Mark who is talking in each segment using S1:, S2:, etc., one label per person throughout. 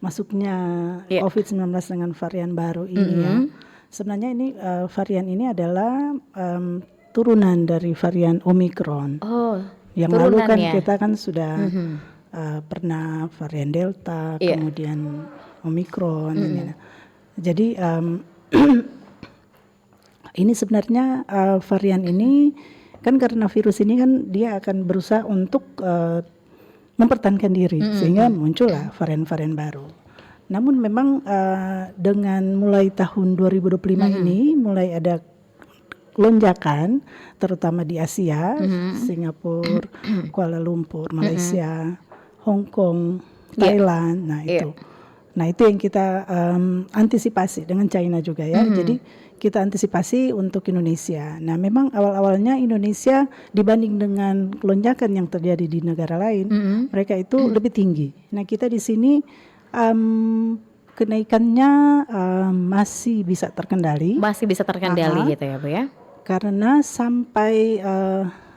S1: masuknya
S2: Iya.
S1: COVID-19 dengan varian baru ini ya. Sebenarnya ini varian ini adalah turunan dari varian Omicron.
S2: Oh,
S1: Yang lalu kan
S2: turunannya.
S1: kita kan sudah pernah varian Delta,
S2: Iya.
S1: kemudian Omicron. Ini. Jadi ini sebenarnya varian ini kan karena virus ini kan dia akan berusaha untuk mempertahankan diri sehingga muncullah varian-varian baru. Namun memang dengan mulai tahun 2025 ini mulai ada lonjakan terutama di Asia, Singapura, Kuala Lumpur, Malaysia, Hong Kong, Thailand. Nah itu. Nah itu yang kita antisipasi dengan China juga ya. Jadi kita antisipasi untuk Indonesia. Nah memang awal-awalnya Indonesia dibanding dengan lonjakan yang terjadi di negara lain, mereka itu lebih tinggi. Nah kita di sini kenaikannya masih bisa terkendali.
S2: Masih bisa terkendali gitu ya Bu ya.
S1: Karena sampai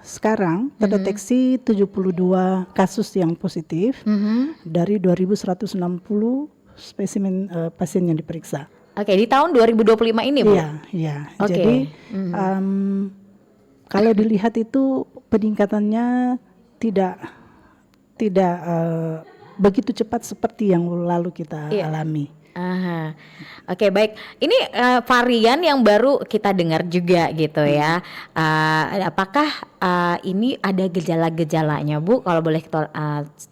S1: sekarang terdeteksi 72 kasus yang positif dari 2.160 spesimen pasien yang diperiksa.
S2: Oke, di tahun 2025 ini Bu?
S1: Iya.
S2: Oke.
S1: Jadi kalau dilihat itu peningkatannya tidak begitu cepat seperti yang lalu kita alami.
S2: Aha. Oke, baik. Ini varian yang baru kita dengar juga gitu ya. Apakah ini ada gejala-gejalanya Bu? Kalau boleh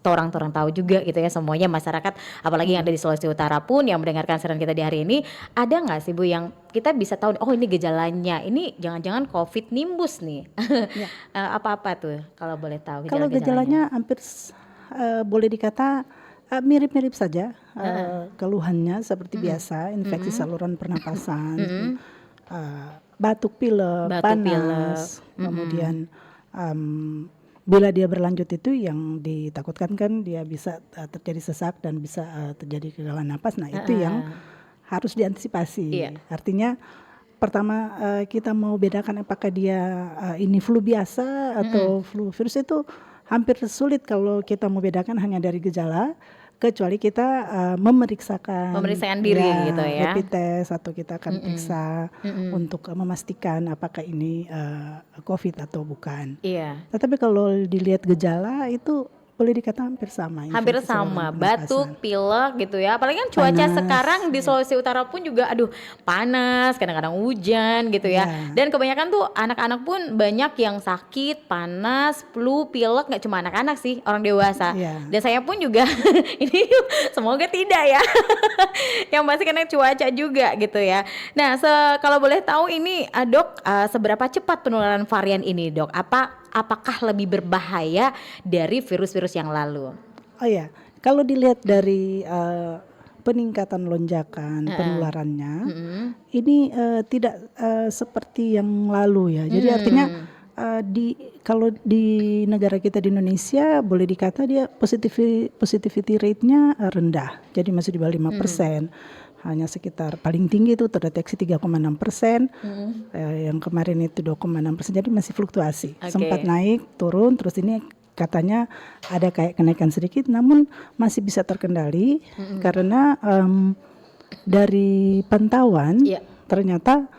S2: orang-orang tahu juga gitu ya, semuanya masyarakat, apalagi yang ada di Sulawesi Utara pun yang mendengarkan siaran kita di hari ini, ada nggak sih Bu yang kita bisa tahu? Oh ini gejalanya, ini jangan-jangan COVID nimbus nih. Apa-apa tuh kalau boleh tahu?
S1: Kalau gejalanya hampir boleh dikata mirip-mirip saja keluhannya seperti biasa, infeksi saluran pernapasan, batuk pilek, panas, kemudian bila dia berlanjut itu yang ditakutkan kan dia bisa terjadi sesak dan bisa terjadi kegagalan napas. Nah itu yang harus diantisipasi. Artinya pertama kita mau bedakan apakah dia ini flu biasa atau flu virus, itu hampir sulit kalau kita mau bedakan hanya dari gejala, kecuali kita memeriksakan
S2: diri gitu ya,
S1: rapid test, atau kita akan periksa untuk memastikan apakah ini COVID atau bukan. Tetapi kalau dilihat gejala itu boleh dikata hampir sama.
S2: Hampir sama, batuk, pilek gitu ya. Apalagi kan cuaca sekarang di Sulawesi Utara pun juga panas, kadang-kadang hujan gitu ya. Dan kebanyakan tuh anak-anak pun banyak yang sakit, panas, flu, pilek, gak cuma anak-anak sih, orang dewasa. Dan saya pun juga ini semoga tidak ya. Yang pasti karena cuaca juga gitu ya. Nah, kalau boleh tahu ini Dok, seberapa cepat penularan varian ini Dok? Apakah lebih berbahaya dari virus-virus yang lalu?
S1: Oh ya, kalau dilihat dari peningkatan lonjakan penularannya, ini tidak seperti yang lalu ya. Jadi artinya kalau di negara kita di Indonesia boleh dikata dia positivity rate-nya rendah. Jadi masih di bawah 5%. Hanya sekitar paling tinggi itu terdeteksi 3,6%, yang kemarin itu 2,6%, jadi masih fluktuasi, sempat naik turun, terus ini katanya ada kayak kenaikan sedikit, namun masih bisa terkendali karena dari pantauan ternyata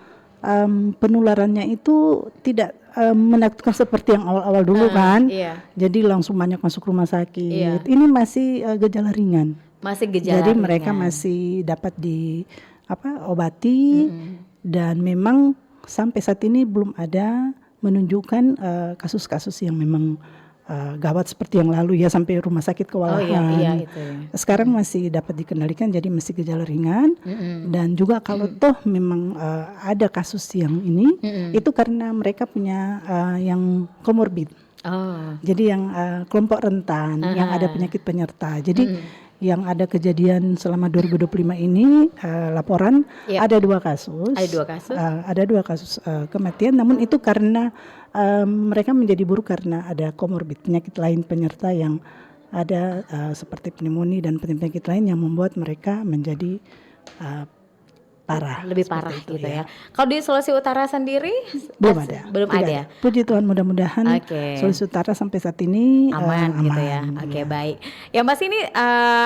S1: penularannya itu tidak menakutkan seperti yang awal-awal dulu kan, jadi langsung banyak masuk rumah sakit. Ini masih gejala ringan. Jadi mereka masih dapat diobati dan memang sampai saat ini belum ada menunjukkan kasus-kasus yang memang gawat seperti yang lalu ya, sampai rumah sakit kewalahan. Sekarang masih dapat dikendalikan, jadi masih gejala ringan. Dan juga kalau toh memang ada kasus yang ini, itu karena mereka punya yang komorbid. Jadi yang kelompok rentan, yang ada penyakit penyerta. Jadi yang ada kejadian selama 2025 ini laporan ada 2 kasus. Ada 2 kasus kematian, namun itu karena mereka menjadi buruk karena ada komorbid, penyakit lain penyerta yang ada seperti pneumonia dan penyakit lain yang membuat mereka menjadi parah.
S2: lebih
S1: seperti
S2: parah
S1: itu,
S2: gitu
S1: ya.
S2: ya. Kalau di Sulawesi Utara sendiri
S1: Belum ada.
S2: belum
S1: Tidak
S2: ada.
S1: Puji Tuhan, mudah-mudahan
S2: Oke.
S1: Sulawesi Utara sampai saat ini
S2: Aman gitu ya.
S1: aman.
S2: Oke,
S1: Ya.
S2: baik. Ya Mas, ini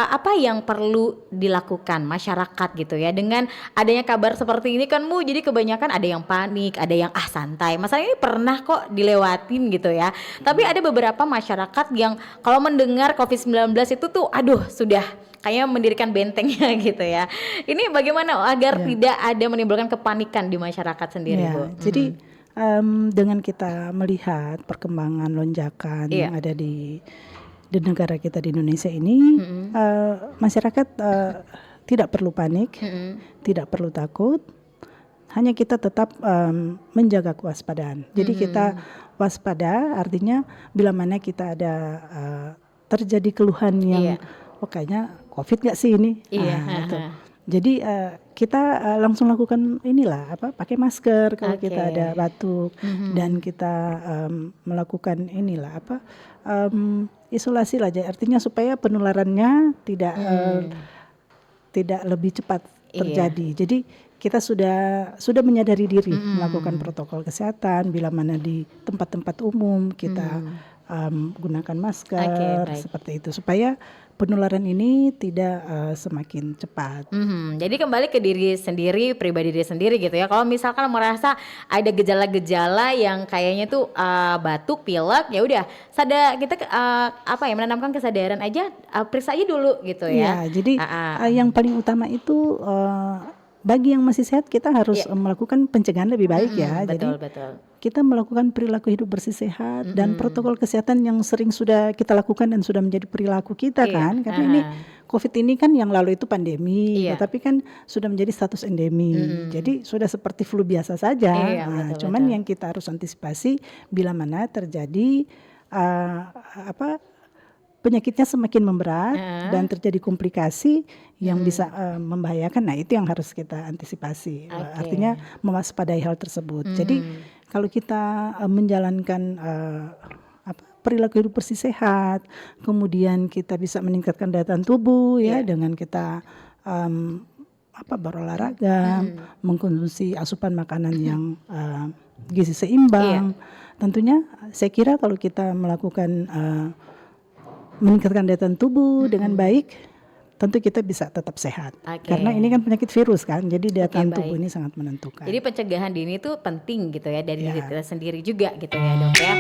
S2: apa yang perlu dilakukan masyarakat gitu ya dengan adanya kabar seperti ini kan Bu, jadi kebanyakan ada yang panik, ada yang santai. Masalah ini pernah kok dilewatin gitu ya. Tapi ada beberapa masyarakat yang kalau mendengar COVID-19 itu tuh aduh sudah kayaknya mendirikan bentengnya gitu ya. Ini bagaimana agar
S1: Ya.
S2: tidak ada menimbulkan kepanikan di masyarakat sendiri
S1: Ya,
S2: Bu?
S1: jadi dengan kita melihat perkembangan lonjakan
S2: Iya.
S1: yang ada di negara kita di Indonesia ini, masyarakat tidak perlu panik, tidak perlu takut, hanya kita tetap menjaga kewaspadaan. Jadi kita waspada, artinya bila mana kita ada terjadi keluhan yang
S2: Iya.
S1: kayaknya COVID nggak sih ini?
S2: Iya,
S1: Gitu. Jadi kita langsung lakukan inilah pakai masker kalau kita
S2: Oke.
S1: ada batuk dan kita melakukan inilah isolasi lah, artinya supaya penularannya tidak lebih cepat
S2: Iya.
S1: terjadi. Jadi kita sudah menyadari diri melakukan protokol kesehatan bila mana di tempat-tempat umum kita gunakan masker
S2: Oke, baik.
S1: seperti itu supaya penularan ini tidak semakin cepat.
S2: Jadi kembali ke diri sendiri, pribadi diri sendiri gitu ya. Kalau misalkan merasa ada gejala-gejala yang kayaknya tuh batuk, pilek, ya udah, kita menanamkan kesadaran aja, periksa aja dulu gitu ya.
S1: Ya, jadi yang paling utama itu bagi yang masih sehat kita harus melakukan pencegahan lebih baik ya.
S2: Betul,
S1: Jadi
S2: betul.
S1: kita melakukan perilaku hidup bersih sehat dan protokol kesehatan yang sering sudah kita lakukan dan sudah menjadi perilaku kita kan. Karena ini COVID ini kan yang lalu itu pandemi,
S2: Iya.
S1: tetapi kan sudah menjadi status endemi. Jadi sudah seperti flu biasa saja.
S2: Iya,
S1: Nah,
S2: betul,
S1: cuman
S2: betul.
S1: yang kita harus antisipasi bila mana terjadi penyakitnya semakin memberat dan terjadi komplikasi yang bisa membahayakan. Nah, itu yang harus kita antisipasi.
S2: Oke.
S1: Artinya mewaspadai hal tersebut. Jadi kalau kita menjalankan perilaku hidup bersih sehat, kemudian kita bisa meningkatkan daya tahan tubuh ya dengan kita berolahraga, mengkonsumsi asupan makanan yang gizi seimbang. Tentunya saya kira kalau kita melakukan meningkatkan daya tahan tubuh dengan baik, tentu kita bisa tetap sehat.
S2: Oke.
S1: Karena ini kan penyakit virus kan, jadi daya
S2: Oke,
S1: tahan
S2: baik.
S1: tubuh ini sangat menentukan.
S2: Jadi pencegahan dini itu penting gitu ya dari diri kita sendiri juga gitu ya Dok ya.